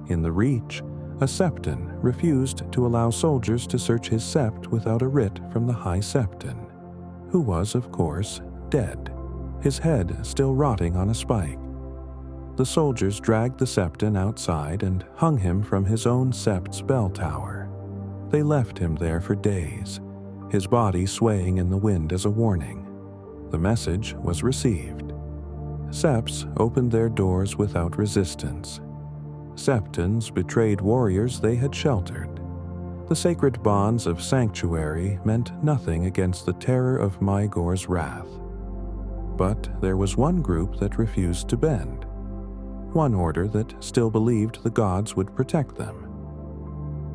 In the Reach, a Septon refused to allow soldiers to search his sept without a writ from the High Septon, who was, of course, dead, his head still rotting on a spike. The soldiers dragged the Septon outside and hung him from his own sept's bell tower. They left him there for days, his body swaying in the wind as a warning. The message was received. Septs opened their doors without resistance. Septons betrayed warriors they had sheltered. The sacred bonds of sanctuary meant nothing against the terror of Maegor's wrath. But there was one group that refused to bend, one order that still believed the gods would protect them.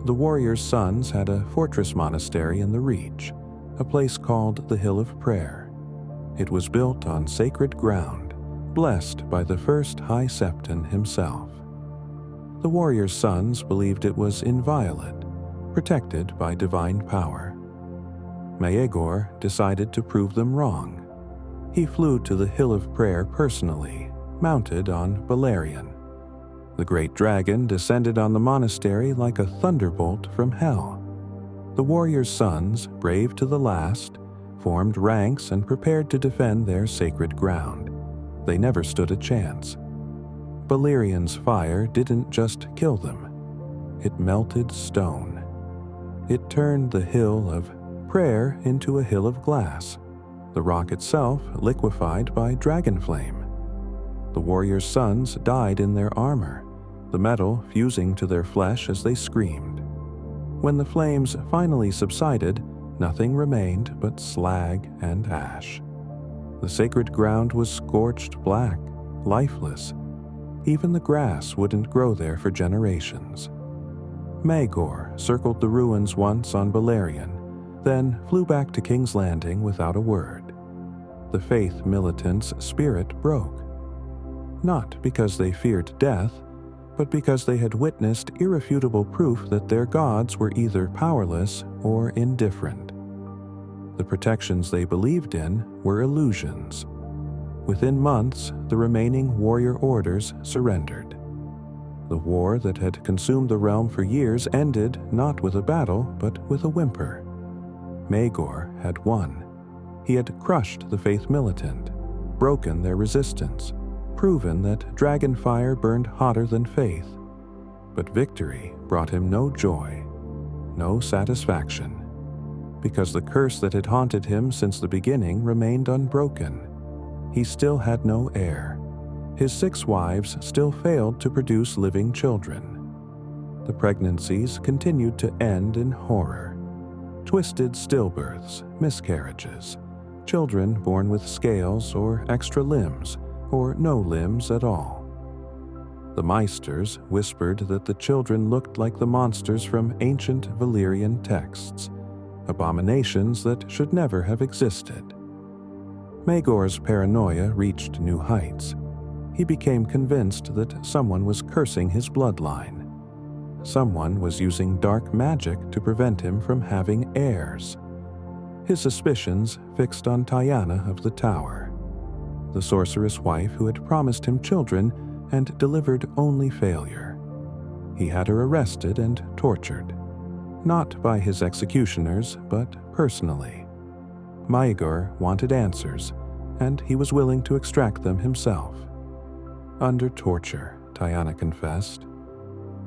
The warriors' sons had a fortress monastery in the Reach, a place called the Hill of Prayer. It was built on sacred ground, blessed by the first High Septon himself. The warriors' sons believed it was inviolate, protected by divine power. Maegor decided to prove them wrong. He flew to the Hill of Prayer personally, mounted on Balerion. The great dragon descended on the monastery like a thunderbolt from hell. The warriors' sons, brave to the last, formed ranks and prepared to defend their sacred ground. They never stood a chance. Balerion's fire didn't just kill them. It melted stone. It turned the Hill of Prayer into a hill of glass, the rock itself liquefied by dragon flame. The warriors' sons died in their armor, the metal fusing to their flesh as they screamed. When the flames finally subsided, nothing remained but slag and ash. The sacred ground was scorched black, lifeless. Even the grass wouldn't grow there for generations. Maegor circled the ruins once on Balerion, then flew back to King's Landing without a word. The Faith Militant's spirit broke. Not because they feared death, but because they had witnessed irrefutable proof that their gods were either powerless or indifferent. The protections they believed in were illusions. Within months, the remaining warrior orders surrendered. The war that had consumed the realm for years ended not with a battle, but with a whimper. Maegor had won. He had crushed the Faith Militant, broken their resistance, proven that dragon fire burned hotter than faith. But victory brought him no joy, no satisfaction, because the curse that had haunted him since the beginning remained unbroken. He still had no heir. His 6 wives still failed to produce living children. The pregnancies continued to end in horror. Twisted stillbirths, miscarriages, children born with scales or extra limbs, or no limbs at all. The Meisters whispered that the children looked like the monsters from ancient Valyrian texts, abominations that should never have existed. Maegor's paranoia reached new heights. He became convinced that someone was cursing his bloodline. Someone was using dark magic to prevent him from having heirs. His suspicions fixed on Tyanna of the Tower, the sorceress wife who had promised him children and delivered only failure. He had her arrested and tortured, not by his executioners, but personally. Maegor wanted answers, and he was willing to extract them himself. Under torture, Tyanna confessed.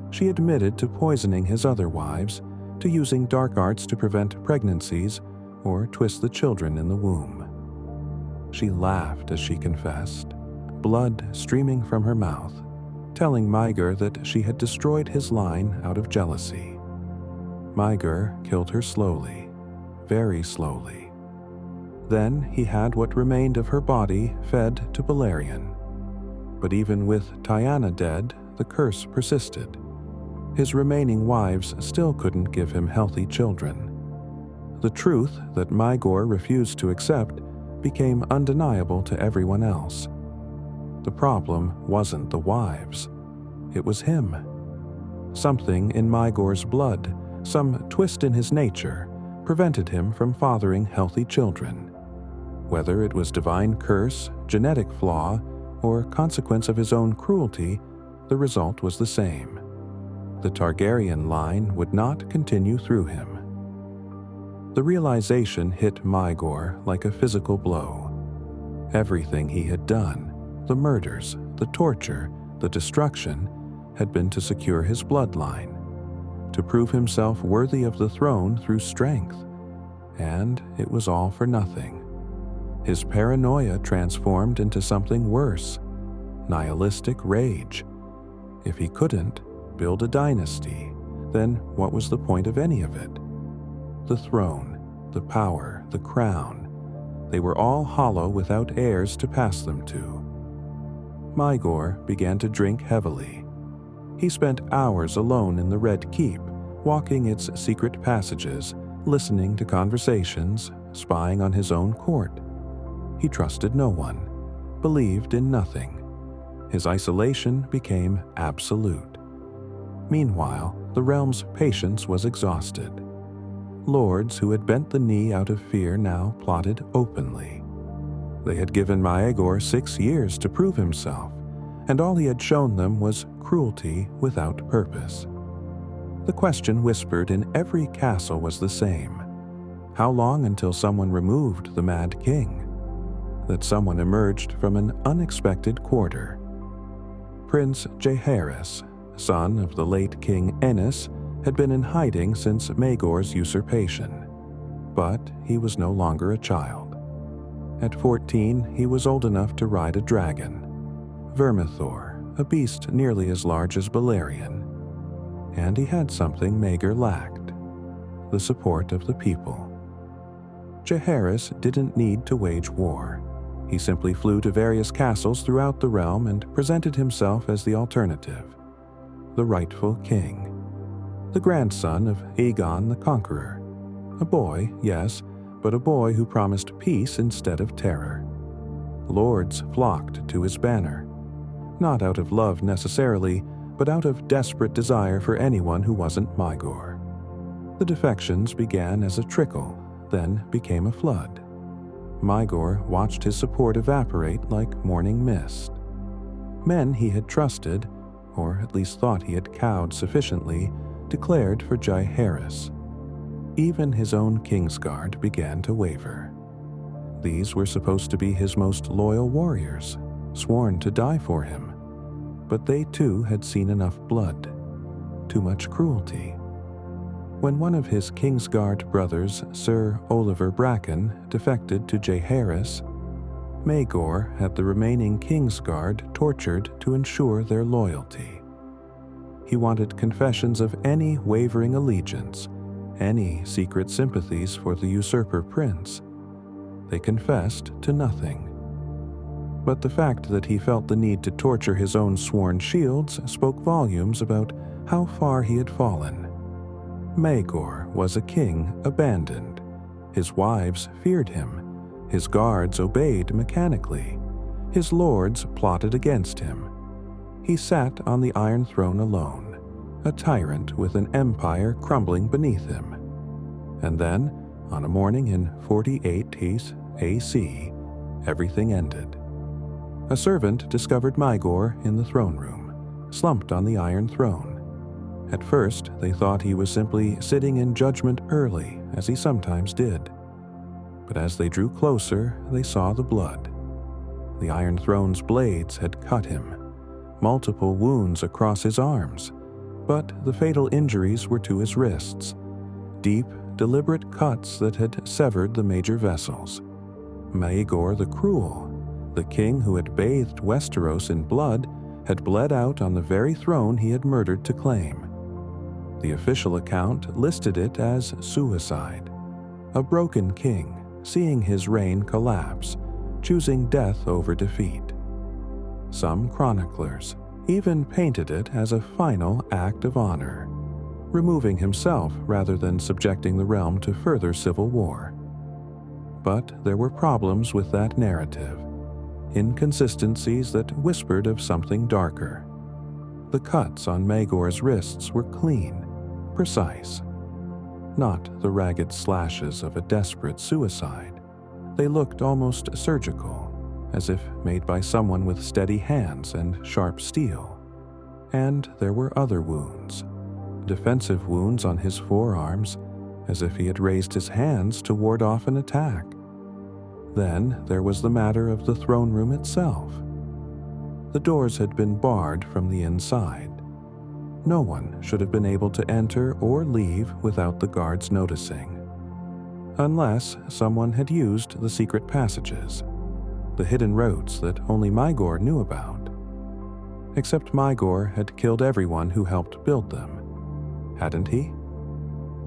She admitted to poisoning his other wives, to using dark arts to prevent pregnancies or twist the children in the womb. She laughed as she confessed, blood streaming from her mouth, telling Maegor that she had destroyed his line out of jealousy. Maegor killed her slowly, very slowly. Then he had what remained of her body fed to Balerion. But even with Tyanna dead, the curse persisted. His remaining wives still couldn't give him healthy children. The truth that Maegor refused to accept became undeniable to everyone else. The problem wasn't the wives. It was him. Something in Maegor's blood, some twist in his nature, prevented him from fathering healthy children. Whether it was divine curse, genetic flaw, or consequence of his own cruelty, the result was the same. The Targaryen line would not continue through him. The realization hit Maegor like a physical blow. Everything he had done, the murders, the torture, the destruction, had been to secure his bloodline, to prove himself worthy of the throne through strength. And it was all for nothing. His paranoia transformed into something worse, nihilistic rage. If he couldn't build a dynasty, then what was the point of any of it? The throne, the power, the crown, they were all hollow without heirs to pass them to. Maegor began to drink heavily. He spent hours alone in the Red Keep, walking its secret passages, listening to conversations, spying on his own court. He trusted no one, believed in nothing. His isolation became absolute. Meanwhile, the realm's patience was exhausted. Lords who had bent the knee out of fear now plotted openly. They had given Maegor 6 years to prove himself, and all he had shown them was cruelty without purpose. The question whispered in every castle was the same. How long until someone removed the Mad King? That someone emerged from an unexpected quarter. Prince Jaehaerys, son of the late King Ennis, had been in hiding since Maegor's usurpation. But he was no longer a child. At 14, he was old enough to ride a dragon, Vermithor, a beast nearly as large as Balerion. And he had something Maegor lacked: the support of the people. Jaehaerys didn't need to wage war. He simply flew to various castles throughout the realm and presented himself as the alternative, the rightful king, the grandson of Aegon the Conqueror. A boy, yes, but a boy who promised peace instead of terror. Lords flocked to his banner, not out of love necessarily, but out of desperate desire for anyone who wasn't Maegor. The defections began as a trickle, then became a flood. Maegor watched his support evaporate like morning mist. Men he had trusted, or at least thought he had cowed sufficiently, declared for Jaehaerys. Even his own Kingsguard began to waver. These were supposed to be his most loyal warriors, sworn to die for him. But they too had seen enough blood, too much cruelty. When one of his Kingsguard brothers, Sir Oliver Bracken, defected to Jaehaerys, Maegor had the remaining Kingsguard tortured to ensure their loyalty. He wanted confessions of any wavering allegiance, any secret sympathies for the usurper prince. They confessed to nothing. But the fact that he felt the need to torture his own sworn shields spoke volumes about how far he had fallen. Maegor was a king abandoned. His wives feared him. His guards obeyed mechanically. His lords plotted against him. He sat on the Iron Throne alone, a tyrant with an empire crumbling beneath him. And then, on a morning in 48 AC, everything ended. A servant discovered Maegor in the throne room, slumped on the Iron Throne. At first, they thought he was simply sitting in judgment early, as he sometimes did. But as they drew closer, they saw the blood. The Iron Throne's blades had cut him, multiple wounds across his arms, but the fatal injuries were to his wrists, deep, deliberate cuts that had severed the major vessels. Maegor the Cruel, the king who had bathed Westeros in blood, had bled out on the very throne he had murdered to claim. The official account listed it as suicide. A broken king, seeing his reign collapse, choosing death over defeat. Some chroniclers even painted it as a final act of honor, removing himself rather than subjecting the realm to further civil war. But there were problems with that narrative, inconsistencies that whispered of something darker. The cuts on Maegor's wrists were clean, precise. Not the ragged slashes of a desperate suicide. They looked almost surgical, as if made by someone with steady hands and sharp steel. And there were other wounds, defensive wounds on his forearms, as if he had raised his hands to ward off an attack. Then there was the matter of the throne room itself. The doors had been barred from the inside. No one should have been able to enter or leave without the guards noticing. Unless someone had used the secret passages, the hidden routes that only Maegor knew about. Except Maegor had killed everyone who helped build them, hadn't he?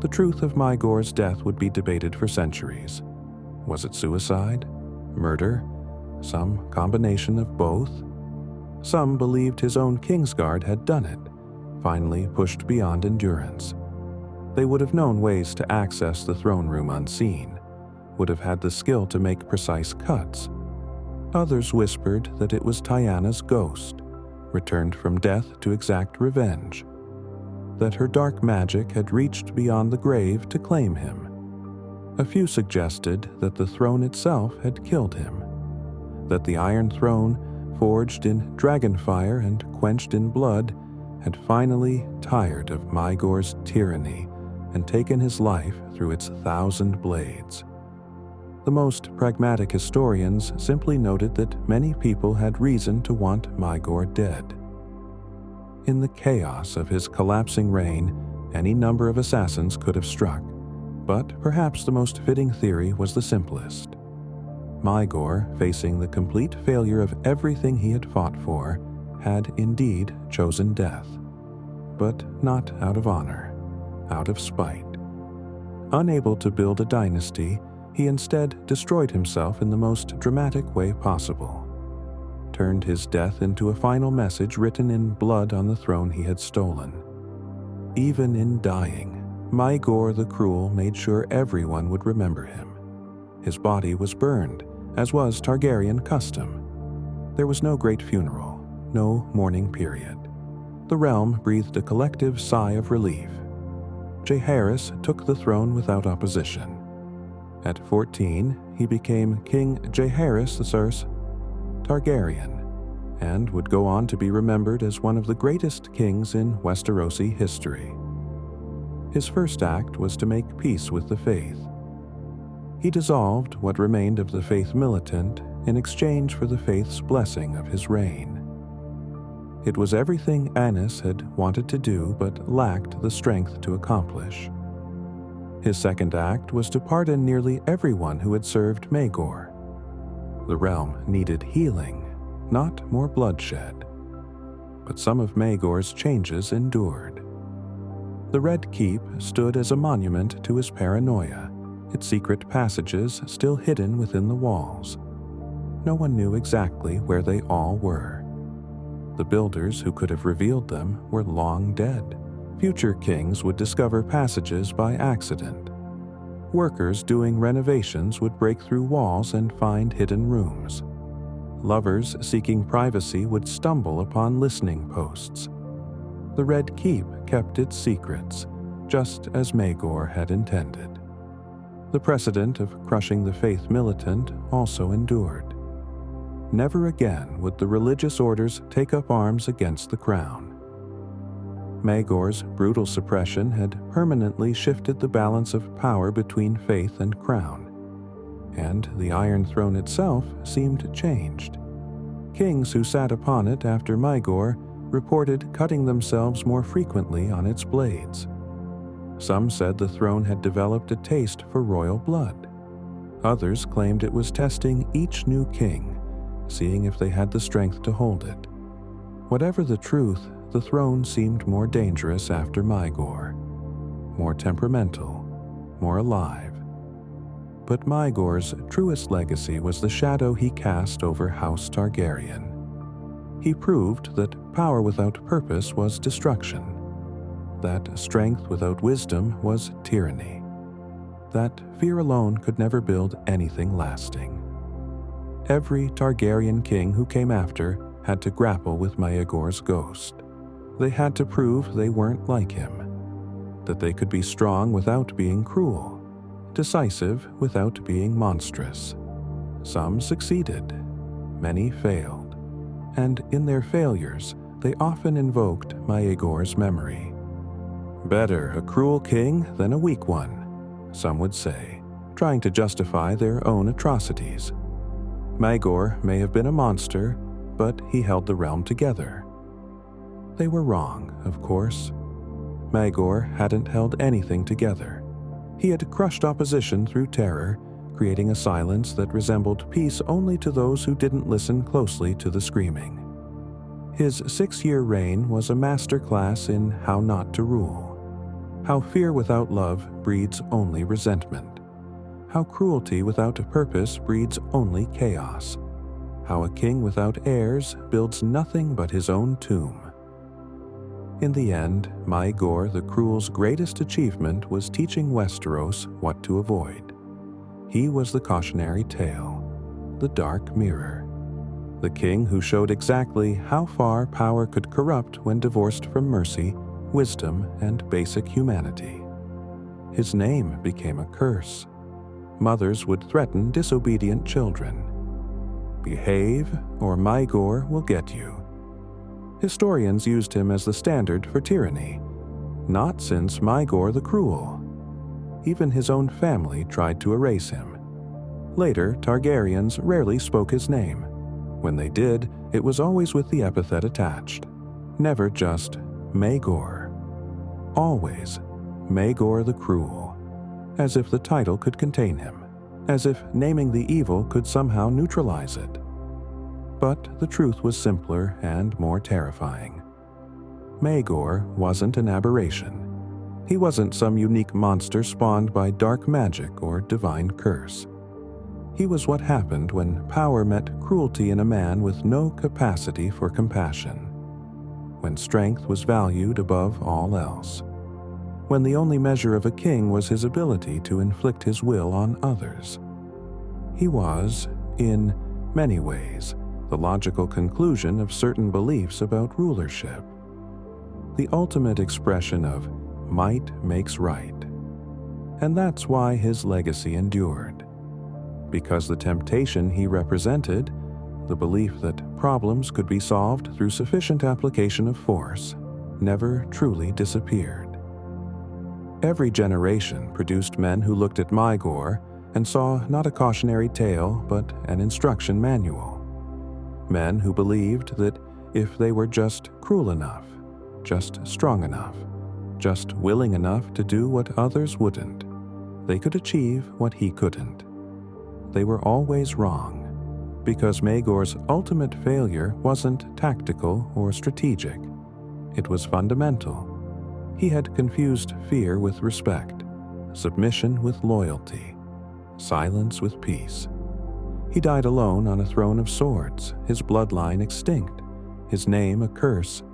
The truth of Maegor's death would be debated for centuries. Was it suicide? Murder? Some combination of both? Some believed his own Kingsguard had done it, finally pushed beyond endurance. They would have known ways to access the throne room unseen, would have had the skill to make precise cuts. Others whispered that it was Tyanna's ghost, returned from death to exact revenge, that her dark magic had reached beyond the grave to claim him. A few suggested that the throne itself had killed him, that the Iron Throne, forged in dragonfire and quenched in blood, had finally tired of Maegor's tyranny and taken his life through its 1,000 blades. The most pragmatic historians simply noted that many people had reason to want Maegor dead. In the chaos of his collapsing reign, any number of assassins could have struck, but perhaps the most fitting theory was the simplest. Maegor, facing the complete failure of everything he had fought for, had indeed chosen death, but not out of honor, out of spite. Unable to build a dynasty, he instead destroyed himself in the most dramatic way possible, turned his death into a final message written in blood on the throne he had stolen. Even in dying, Maegor the Cruel made sure everyone would remember him. His body was burned, as was Targaryen custom. There was no great funeral, no mourning period. The realm breathed a collective sigh of relief. Jaehaerys took the throne without opposition. At 14, he became King Jaehaerys Targaryen, and would go on to be remembered as one of the greatest kings in Westerosi history. His first act was to make peace with the faith. He dissolved what remained of the faith militant in exchange for the faith's blessing of his reign. It was everything Aenys had wanted to do but lacked the strength to accomplish. His second act was to pardon nearly everyone who had served Maegor. The realm needed healing, not more bloodshed. But some of Maegor's changes endured. The Red Keep stood as a monument to his paranoia, its secret passages still hidden within the walls. No one knew exactly where they all were. The builders who could have revealed them were long dead. Future kings would discover passages by accident. Workers doing renovations would break through walls and find hidden rooms. Lovers seeking privacy would stumble upon listening posts. The Red Keep kept its secrets, just as Maegor had intended. The precedent of crushing the faith militant also endured. Never again would the religious orders take up arms against the crown. Maegor's brutal suppression had permanently shifted the balance of power between faith and crown, and the Iron Throne itself seemed changed. Kings who sat upon it after Maegor reported cutting themselves more frequently on its blades. Some said the throne had developed a taste for royal blood. Others claimed it was testing each new king, seeing if they had the strength to hold it. Whatever the truth, the throne seemed more dangerous after Maegor, more temperamental, more alive. But Maegor's truest legacy was the shadow he cast over House Targaryen. He proved that power without purpose was destruction, that strength without wisdom was tyranny. that fear alone could never build anything lasting. Every Targaryen king who came after had to grapple with Maegor's ghost. They had to prove they weren't like him, that they could be strong without being cruel, decisive without being monstrous. Some succeeded, many failed, and in their failures, they often invoked Maegor's memory. Better a cruel king than a weak one, some would say, trying to justify their own atrocities. Maegor may have been a monster, but he held the realm together. They were wrong, of course. Maegor hadn't held anything together. He had crushed opposition through terror, creating a silence that resembled peace only to those who didn't listen closely to the screaming. His 6-year reign was a masterclass in how not to rule, how fear without love breeds only resentment, how cruelty without a purpose breeds only chaos, how a king without heirs builds nothing but his own tomb. In the end, Maegor the Cruel's greatest achievement was teaching Westeros what to avoid. He was the cautionary tale, the dark mirror, the king who showed exactly how far power could corrupt when divorced from mercy, wisdom, and basic humanity. His name became a curse. Mothers would threaten disobedient children. Behave, or Maegor will get you. Historians used him as the standard for tyranny, not since Maegor the Cruel. Even his own family tried to erase him. Later, Targaryens rarely spoke his name. When they did, it was always with the epithet attached. Never just Maegor. Always Maegor the Cruel. As if the title could contain him, as if naming the evil could somehow neutralize it. But the truth was simpler and more terrifying. Maegor wasn't an aberration. He wasn't some unique monster spawned by dark magic or divine curse. He was what happened when power met cruelty in a man with no capacity for compassion, when strength was valued above all else, when the only measure of a king was his ability to inflict his will on others. He was, in many ways, the logical conclusion of certain beliefs about rulership, the ultimate expression of might makes right. And that's why his legacy endured. Because the temptation he represented, the belief that problems could be solved through sufficient application of force, never truly disappeared. Every generation produced men who looked at Maegor and saw not a cautionary tale but an instruction manual. Men who believed that if they were just cruel enough, just strong enough, just willing enough to do what others wouldn't, they could achieve what he couldn't. They were always wrong, because Maegor's ultimate failure wasn't tactical or strategic. It was fundamental. He had confused fear with respect, submission with loyalty, silence with peace. He died alone on a throne of swords, his bloodline extinct, his name a curse,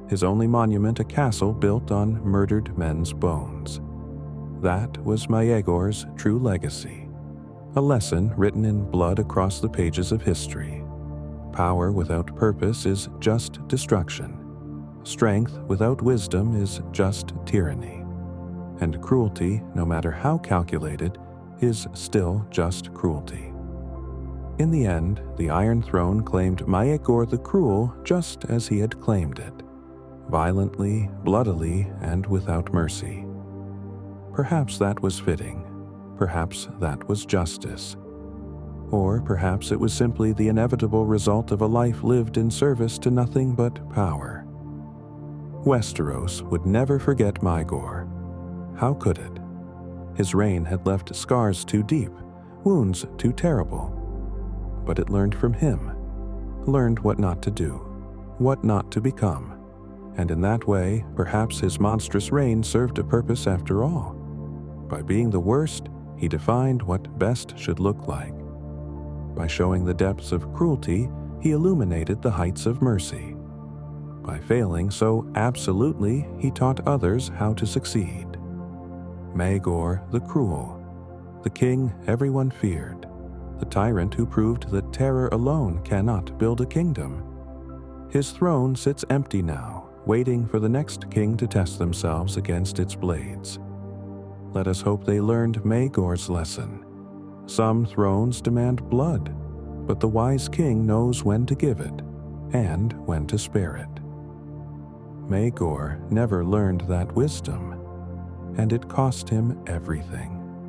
his only monument a castle built on murdered men's bones. That was Maegor's true legacy, a lesson written in blood across the pages of history. Power without purpose is just destruction. Strength without wisdom is just tyranny. And cruelty, no matter how calculated, is still just cruelty. In the end, the Iron Throne claimed Maegor the Cruel just as he had claimed it, violently, bloodily, and without mercy. Perhaps that was fitting. Perhaps that was justice. Or perhaps it was simply the inevitable result of a life lived in service to nothing but power. Westeros would never forget Maegor. How could it? His reign had left scars too deep, wounds too terrible. But it learned from him, learned what not to do, what not to become, and in that way, perhaps his monstrous reign served a purpose after all. By being the worst, he defined what best should look like. By showing the depths of cruelty, he illuminated the heights of mercy. By failing so absolutely, he taught others how to succeed. Maegor the Cruel, the king everyone feared, the tyrant who proved that terror alone cannot build a kingdom. His throne sits empty now, waiting for the next king to test themselves against its blades. Let us hope they learned Maegor's lesson. Some thrones demand blood, but the wise king knows when to give it and when to spare it. Maegor never learned that wisdom, and it cost him everything.